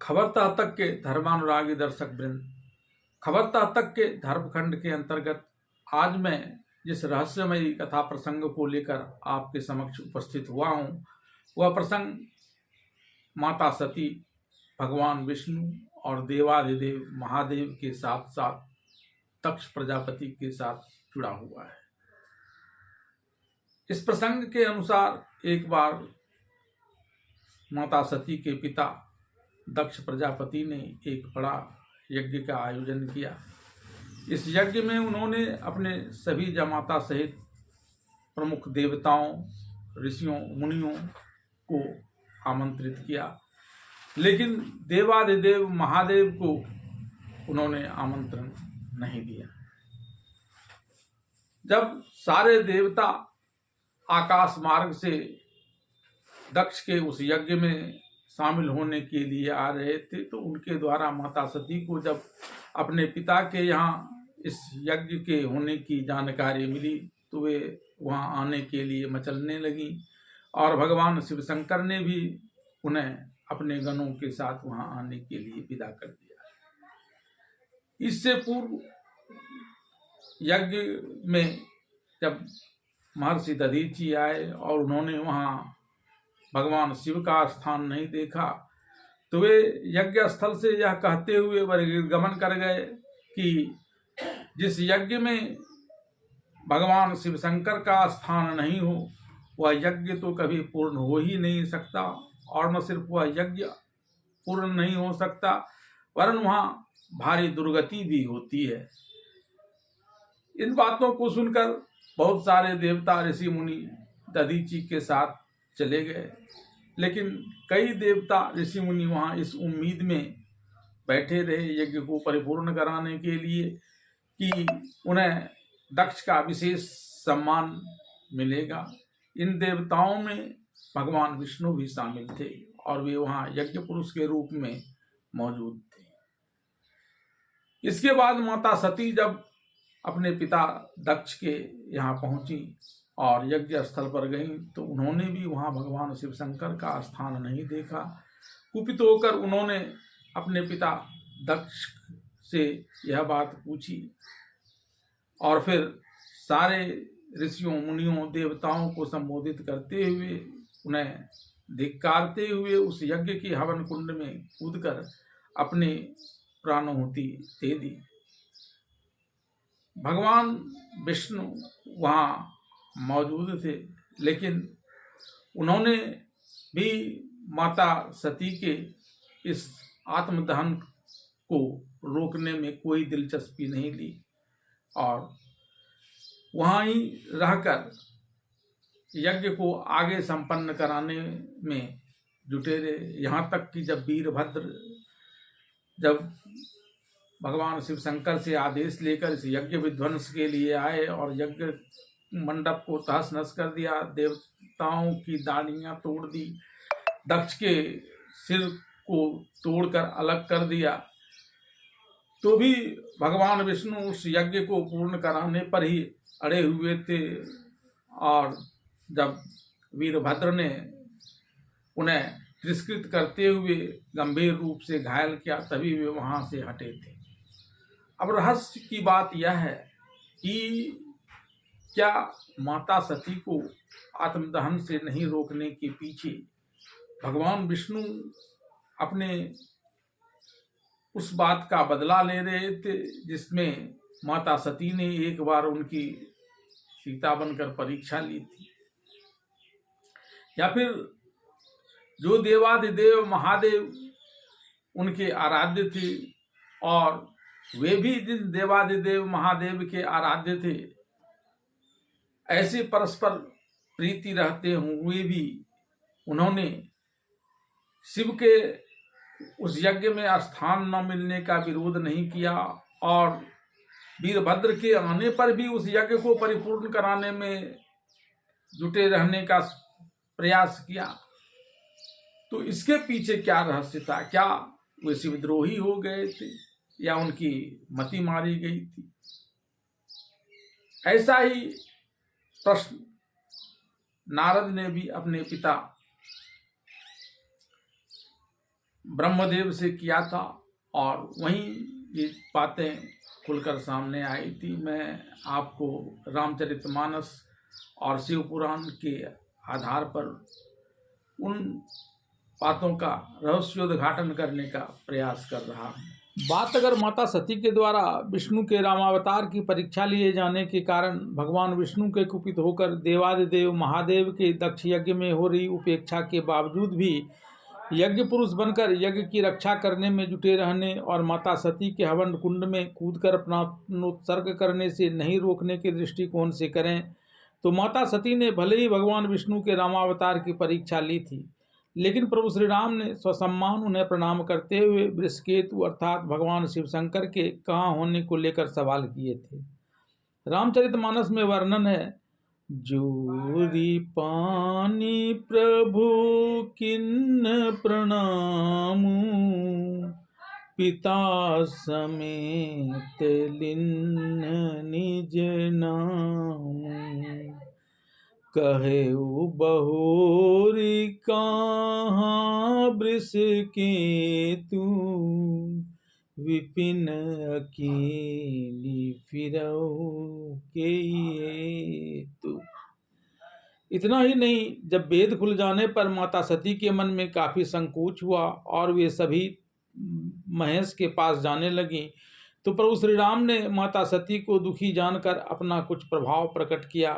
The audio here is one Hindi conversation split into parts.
खबरता तक के धर्मानुरागी दर्शक वृंद, खबरता तक के धर्मखंड के अंतर्गत आज मैं जिस रहस्यमयी कथा प्रसंग को लेकर आपके समक्ष उपस्थित हुआ हूँ, वह प्रसंग माता सती, भगवान विष्णु और देवाधिदेव महादेव के साथ साथ दक्ष प्रजापति के साथ जुड़ा हुआ है। इस प्रसंग के अनुसार एक बार माता सती के पिता दक्ष प्रजापति ने एक बड़ा यज्ञ का आयोजन किया। इस यज्ञ में उन्होंने अपने सभी जमाता सहित प्रमुख देवताओं, ऋषियों, मुनियों को आमंत्रित किया, लेकिन देवाधिदेव महादेव को उन्होंने आमंत्रण नहीं दिया। जब सारे देवता आकाश मार्ग से दक्ष के उस यज्ञ में शामिल होने के लिए आ रहे थे, तो उनके द्वारा माता सती को जब अपने पिता के यहाँ इस यज्ञ के होने की जानकारी मिली, तो वे वहाँ आने के लिए मचलने लगी और भगवान शिव शंकर ने भी उन्हें अपने गणों के साथ वहाँ आने के लिए विदा कर दिया। इससे पूर्व यज्ञ में जब महर्षि दधीचि आए और उन्होंने वहाँ भगवान शिव का स्थान नहीं देखा, तो वे यज्ञ स्थल से यह कहते हुए वर्गमन कर गए कि जिस यज्ञ में भगवान शिव शंकर का स्थान नहीं हो, वह यज्ञ तो कभी पूर्ण हो ही नहीं सकता, और न सिर्फ वह यज्ञ पूर्ण नहीं हो सकता, वरन वहाँ भारी दुर्गति भी होती है। इन बातों को सुनकर बहुत सारे देवता, ऋषि, मुनि दधीचि के साथ चले गए, लेकिन कई देवता, ऋषि, मुनि वहाँ इस उम्मीद में बैठे रहे यज्ञ को परिपूर्ण कराने के लिए कि उन्हें दक्ष का विशेष सम्मान मिलेगा। इन देवताओं में भगवान विष्णु भी शामिल थे और वे वहाँ यज्ञ पुरुष के रूप में मौजूद थे। इसके बाद माता सती जब अपने पिता दक्ष के यहाँ पहुंची और यज्ञ स्थल पर गई, तो उन्होंने भी वहाँ भगवान शिव शंकर का स्थान नहीं देखा। कुपित होकर उन्होंने अपने पिता दक्ष से यह बात पूछी और फिर सारे ऋषियों, मुनियों, देवताओं को संबोधित करते हुए, उन्हें धिक्कारते हुए उस यज्ञ की हवन कुंड में कूदकर अपनी प्राणाहुति दे दी। भगवान विष्णु वहाँ मौजूद थे, लेकिन उन्होंने भी माता सती के इस आत्मदहन को रोकने में कोई दिलचस्पी नहीं ली और वहाँ ही रहकर यज्ञ को आगे संपन्न कराने में जुटे रहे। यहाँ तक कि जब वीरभद्र जब भगवान शिव शंकर से आदेश लेकर इस यज्ञ विध्वंस के लिए आए और यज्ञ मंडप को तहस नहस कर दिया, देवताओं की दाढ़ियां तोड़ दी, दक्ष के सिर को तोड़कर अलग कर दिया, तो भी भगवान विष्णु उस यज्ञ को पूर्ण कराने पर ही अड़े हुए थे। और जब वीरभद्र ने उन्हें तिरस्कृत करते हुए गंभीर रूप से घायल किया, तभी वे वहां से हटे थे। अब रहस्य की बात यह है कि क्या माता सती को आत्मदहन से नहीं रोकने के पीछे भगवान विष्णु अपने उस बात का बदला ले रहे थे जिसमें माता सती ने एक बार उनकी सीता बनकर परीक्षा ली थी, या फिर जो देवाधिदेव महादेव उनके आराध्य थे और वे भी जिन देवाधिदेव महादेव के आराध्य थे, ऐसे परस्पर प्रीति रहते हुए भी उन्होंने शिव के उस यज्ञ में स्थान न मिलने का विरोध नहीं किया और वीरभद्र के आने पर भी उस यज्ञ को परिपूर्ण कराने में जुटे रहने का प्रयास किया। तो इसके पीछे क्या रहस्य था? क्या वे शिवद्रोही हो गए थे या उनकी मति मारी गई थी? ऐसा ही प्रश्न नारद ने भी अपने पिता ब्रह्मदेव से किया था और वहीं ये बातें खुलकर सामने आई थी। मैं आपको रामचरितमानस और शिव पुराण के आधार पर उन बातों का रहस्योद्घाटन करने का प्रयास कर रहा हूँ। बात अगर माता सती के द्वारा विष्णु के रामावतार की परीक्षा लिए जाने के कारण भगवान विष्णु के कुपित होकर देवादिदेव महादेव के दक्ष यज्ञ में हो रही उपेक्षा के बावजूद भी यज्ञ पुरुष बनकर यज्ञ की रक्षा करने में जुटे रहने और माता सती के हवन कुंड में कूदकर अपना उत्सर्ग करने से नहीं रोकने के दृष्टिकोण से करें तो माता सती ने भले ही भगवान विष्णु के रामावतार की परीक्षा ली थी, लेकिन प्रभु श्री राम ने स्वसम्मान उन्हें प्रणाम करते हुए वृषकेतु अर्थात भगवान शिव शंकर के कहाँ होने को लेकर सवाल किए थे। रामचरितमानस में वर्णन है, जोरी पानी प्रभु किन्न प्रणामु, पिता समेत लिन्न निज नामु, कहेउ बहोरी कहाँ वृषकेतु, विपिन अकेली फिरऊ के हेतु। इतना ही नहीं, जब वेद खुल जाने पर माता सती के मन में काफी संकोच हुआ और वे सभी महेश के पास जाने लगी तो प्रभु श्री राम ने माता सती को दुखी जानकर अपना कुछ प्रभाव प्रकट किया।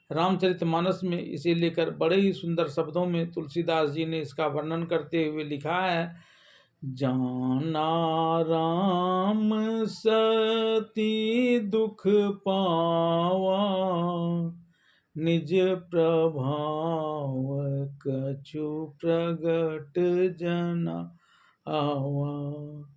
रामचरितमानस में इसे लेकर बड़े ही सुंदर शब्दों में तुलसीदास जी ने इसका वर्णन करते हुए लिखा है, जाना राम सती दुख पावा, निज प्रभाव कछु प्रगट जना आवा।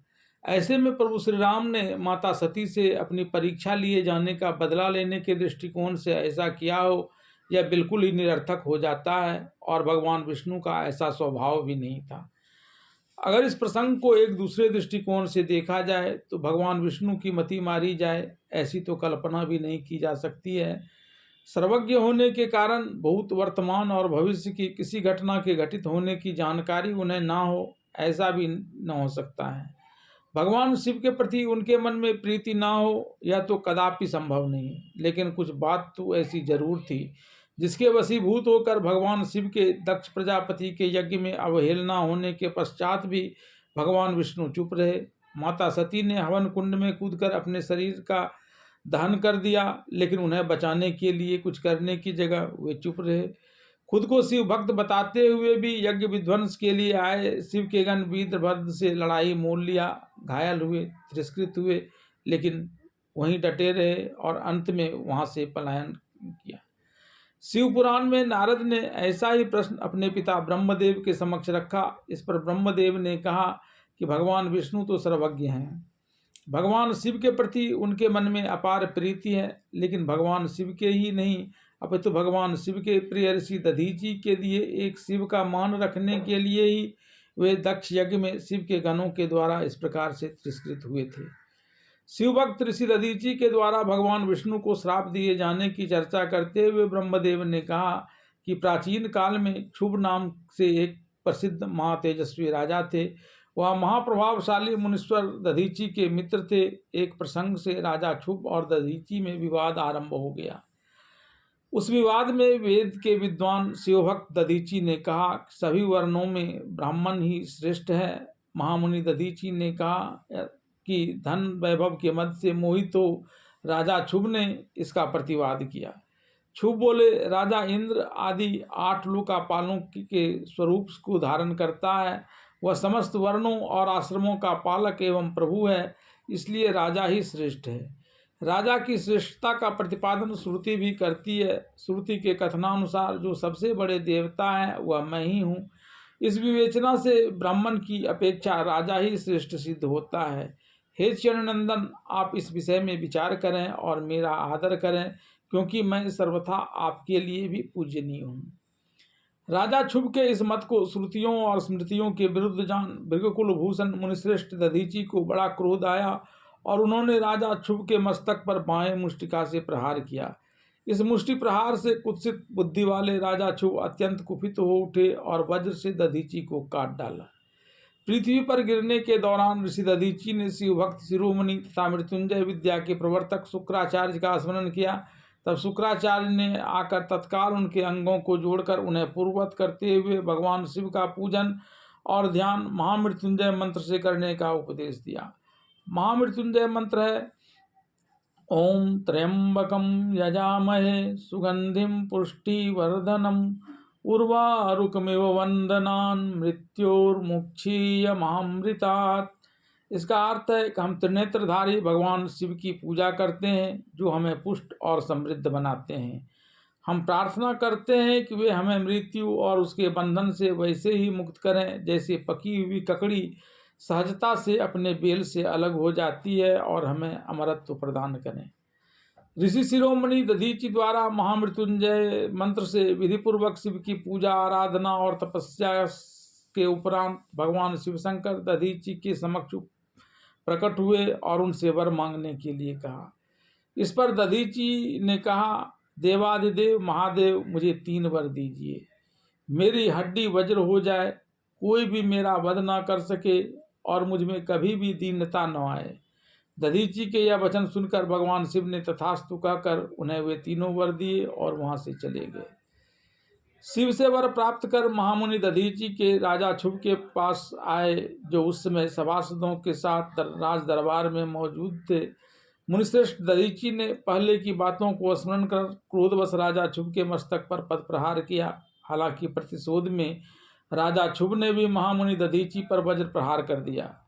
ऐसे में प्रभु श्री राम ने माता सती से अपनी परीक्षा लिए जाने का बदला लेने के दृष्टिकोण से ऐसा किया हो यह बिल्कुल ही निरर्थक हो जाता है और भगवान विष्णु का ऐसा स्वभाव भी नहीं था। अगर इस प्रसंग को एक दूसरे दृष्टिकोण से देखा जाए तो भगवान विष्णु की मति मारी जाए ऐसी तो कल्पना भी नहीं की जा सकती है। सर्वज्ञ होने के कारण बहुत वर्तमान और भविष्य की किसी घटना के घटित होने की जानकारी उन्हें ना हो ऐसा भी न हो सकता है। भगवान शिव के प्रति उनके मन में प्रीति ना हो यह तो कदापि संभव नहीं, लेकिन कुछ बात तो ऐसी जरूर थी जिसके वशीभूत होकर भगवान शिव के दक्ष प्रजापति के यज्ञ में अवहेलना होने के पश्चात भी भगवान विष्णु चुप रहे। माता सती ने हवन कुंड में कूदकर अपने शरीर का दहन कर दिया, लेकिन उन्हें बचाने के लिए कुछ करने की जगह वे चुप रहे। खुद को शिव भक्त बताते हुए भी यज्ञ विध्वंस के लिए आए शिव के गण वीरभद्र से लड़ाई मोल लिया, घायल हुए, तिरस्कृत हुए, लेकिन वहीं डटे रहे और अंत में वहां से पलायन किया। शिव पुराण में नारद ने ऐसा ही प्रश्न अपने पिता ब्रह्मदेव के समक्ष रखा। इस पर ब्रह्मदेव ने कहा कि भगवान विष्णु तो सर्वज्ञ हैं, भगवान शिव के प्रति उनके मन में अपार प्रीति है, लेकिन भगवान शिव के ही नहीं अपितु भगवान शिव के प्रिय ऋषि दधीची के लिए एक शिव का मान रखने के लिए ही वे दक्ष यज्ञ में शिव के गणों के द्वारा इस प्रकार से तिरस्कृत हुए थे। शिव भक्त ऋषि दधीची के द्वारा भगवान विष्णु को श्राप दिए जाने की चर्चा करते हुए ब्रह्मदेव ने कहा कि प्राचीन काल में क्षुभ नाम से एक प्रसिद्ध महातेजस्वी राजा थे। वह महाप्रभावशाली मुनीश्वर दधीची के मित्र थे। एक प्रसंग से राजा क्षुभ और दधीची में विवाद आरंभ हो गया। उस विवाद में वेद के विद्वान शिवभक्त दधीची ने कहा सभी वर्णों में ब्राह्मण ही श्रेष्ठ है। महामुनि दधीची ने कहा कि धन वैभव के मद से मोहित हो राजा क्षुभ ने इसका प्रतिवाद किया। क्षुभ बोले, राजा इंद्र आदि 8 लोकपालों के स्वरूप को धारण करता है, वह समस्त वर्णों और आश्रमों का पालक एवं प्रभु है, इसलिए राजा ही श्रेष्ठ है। राजा की श्रेष्ठता का प्रतिपादन श्रुति भी करती है। श्रुति के कथनानुसार जो सबसे बड़े देवता हैं वह मैं ही हूँ। इस विवेचना से ब्राह्मण की अपेक्षा राजा ही श्रेष्ठ सिद्ध होता है। हे चरणनंदन, आप इस विषय में विचार करें और मेरा आदर करें, क्योंकि मैं सर्वथा आपके लिए भी पूजनीय हूँ। राजा क्षुभ के इस मत को श्रुतियों और स्मृतियों के विरुद्ध जान भृगुकुल भूषण मुनिश्रेष्ठ दधीची को बड़ा क्रोध आया और उन्होंने राजा क्षुभ के मस्तक पर बाएं मुष्टिका से प्रहार किया। इस मुष्टि प्रहार से कुत्सित बुद्धि वाले राजा क्षुभ अत्यंत कुपित हो उठे और वज्र से दधीची को काट डाला। पृथ्वी पर गिरने के दौरान ऋषि दधीची ने शिव भक्त शिरोमणि तथा मृत्युंजय विद्या के प्रवर्तक शुक्राचार्य का स्मरण किया। तब शुक्राचार्य ने आकर तत्काल उनके अंगों को जोड़कर उन्हें पूर्ववत करते हुए भगवान शिव का पूजन और ध्यान महामृत्युंजय मंत्र से करने का उपदेश दिया। महामृत्युंजय मंत्र है ओम त्र्यंबकम यजामहे सुगंधिम पुष्टिवर्धनम उर्वारुकमिव वंदनान मृत्योर्मुक्षीयमामृतात्। इसका अर्थ है कि हम त्रिनेत्रधारी भगवान शिव की पूजा करते हैं जो हमें पुष्ट और समृद्ध बनाते हैं। हम प्रार्थना करते हैं कि वे हमें मृत्यु और उसके बंधन से वैसे ही मुक्त करें जैसे पकी हुई ककड़ी सहजता से अपने बेल से अलग हो जाती है और हमें अमरत्व प्रदान करें। ऋषि शिरोमणि दधीची द्वारा महामृत्युंजय मंत्र से विधिपूर्वक शिव की पूजा आराधना और तपस्या के उपरांत भगवान शिव शंकर दधीची के समक्ष प्रकट हुए और उनसे वर मांगने के लिए कहा। इस पर दधीची ने कहा, देवादिदेव महादेव, मुझे 3 वर दीजिए। मेरी हड्डी वज्र हो जाए, कोई भी मेरा वध न कर सके और मुझ में कभी भी दीनता न आए। दधीची के यह वचन सुनकर भगवान शिव ने तथास्तु कहकर उन्हें वे 3 वर दिए और वहां से चले गए। शिव से वर प्राप्त कर महामुनि दधीची के राजा शुभ के पास आए, जो उस समय सभासदों के साथ राज दरबार में मौजूद थे। मुनिश्रेष्ठ दधीची ने पहले की बातों को स्मरण कर क्रोधवश राजा शुभ के मस्तक पर पद प्रहार किया। हालांकि प्रतिशोध में राजा शुभ ने भी महामुनि दधीची पर वज्र प्रहार कर दिया,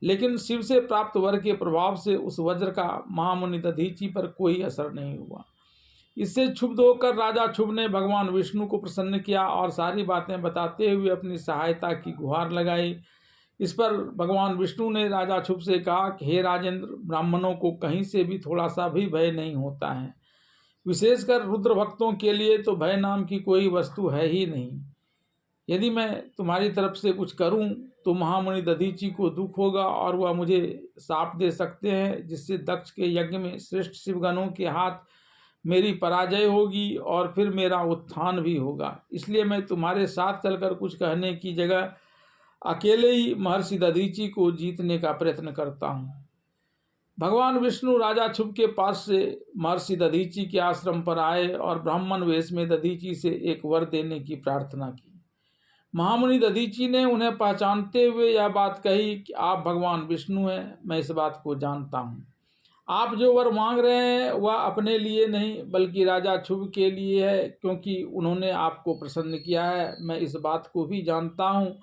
लेकिन शिव से प्राप्त वर के प्रभाव से उस वज्र का महामुनि दधीची पर कोई असर नहीं हुआ। इससे क्षुब्ध होकर राजा शुभ ने भगवान विष्णु को प्रसन्न किया और सारी बातें बताते हुए अपनी सहायता की गुहार लगाई। इस पर भगवान विष्णु ने राजा शुभ से कहा कि हे राजेंद्र, ब्राह्मणों को कहीं से भी थोड़ा सा भी भय नहीं होता है। विशेषकर रुद्र भक्तों के लिए तो भय नाम की कोई वस्तु है ही नहीं। यदि मैं तुम्हारी तरफ से कुछ करूं तो महामुनि दधीची को दुख होगा और वह मुझे शाप दे सकते हैं, जिससे दक्ष के यज्ञ में श्रेष्ठ शिवगणों के हाथ मेरी पराजय होगी और फिर मेरा उत्थान भी होगा। इसलिए मैं तुम्हारे साथ चलकर कुछ कहने की जगह अकेले ही महर्षि दधीची को जीतने का प्रयत्न करता हूँ। भगवान विष्णु राजा शुभ के पास से महर्षि दधीची के आश्रम पर आए और ब्राह्मण वेश में दधीची से एक वर देने की प्रार्थना की। महामुनि दधीची ने उन्हें पहचानते हुए यह बात कही कि आप भगवान विष्णु हैं, मैं इस बात को जानता हूँ। आप जो वर मांग रहे हैं वह अपने लिए नहीं बल्कि राजा शुभ के लिए है, क्योंकि उन्होंने आपको प्रसन्न किया है। मैं इस बात को भी जानता हूँ,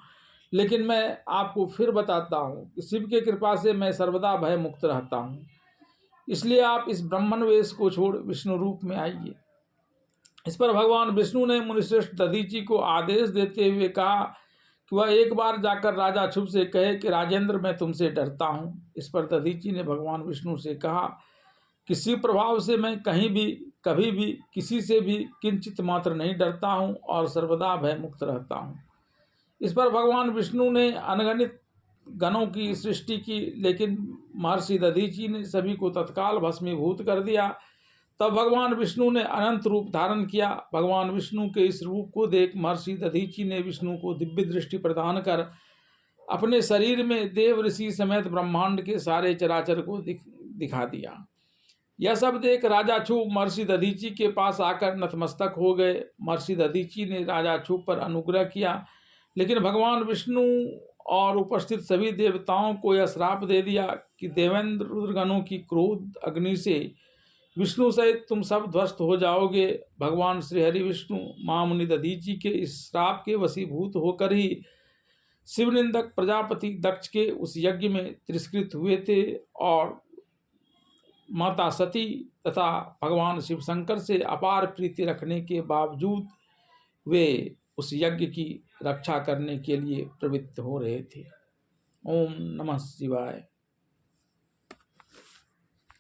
लेकिन मैं आपको फिर बताता हूँ कि शिव की कृपा से मैं सर्वदा भय मुक्त रहता हूँ। इसलिए आप इस ब्राह्मण वेश को छोड़ विष्णु रूप में आइए। इस पर भगवान विष्णु ने मुनिश्रेष्ठ दधीची को आदेश देते हुए कहा कि वह एक बार जाकर राजा शुभ से कहे कि राजेंद्र, मैं तुमसे डरता हूँ। इस पर दधीची ने भगवान विष्णु से कहा कि शिव प्रभाव से मैं कहीं भी कभी भी किसी से भी किंचित मात्र नहीं डरता हूँ और सर्वदा भय मुक्त रहता हूँ। इस पर भगवान विष्णु ने अनगणित गणों की सृष्टि की, लेकिन महर्षि दधीची ने सभी को तत्काल भस्मीभूत कर दिया। तब भगवान विष्णु ने अनंत रूप धारण किया। भगवान विष्णु के इस रूप को देख महर्षि दधीची ने विष्णु को दिव्य दृष्टि प्रदान कर अपने शरीर में देव ऋषि समेत ब्रह्मांड के सारे चराचर को दिखा दिया। यह सब देख राजा शुभ महर्षि दधीची के पास आकर नतमस्तक हो गए। महर्षि दधीची ने राजा शुभ पर अनुग्रह किया, लेकिन भगवान विष्णु और उपस्थित सभी देवताओं को यह श्राप दे दिया कि देवेंद्र रुद्रगणों की क्रोध अग्नि से विष्णु सहित तुम सब ध्वस्त हो जाओगे। भगवान श्री हरि विष्णु महामुनि दधीची के इस श्राप के वशीभूत होकर ही शिवनिंदक प्रजापति दक्ष के उस यज्ञ में तिरस्कृत हुए थे और माता सती तथा भगवान शिव शंकर से अपार प्रीति रखने के बावजूद वे उस यज्ञ की रक्षा करने के लिए प्रवृत्त हो रहे थे। ओम नमः शिवाय।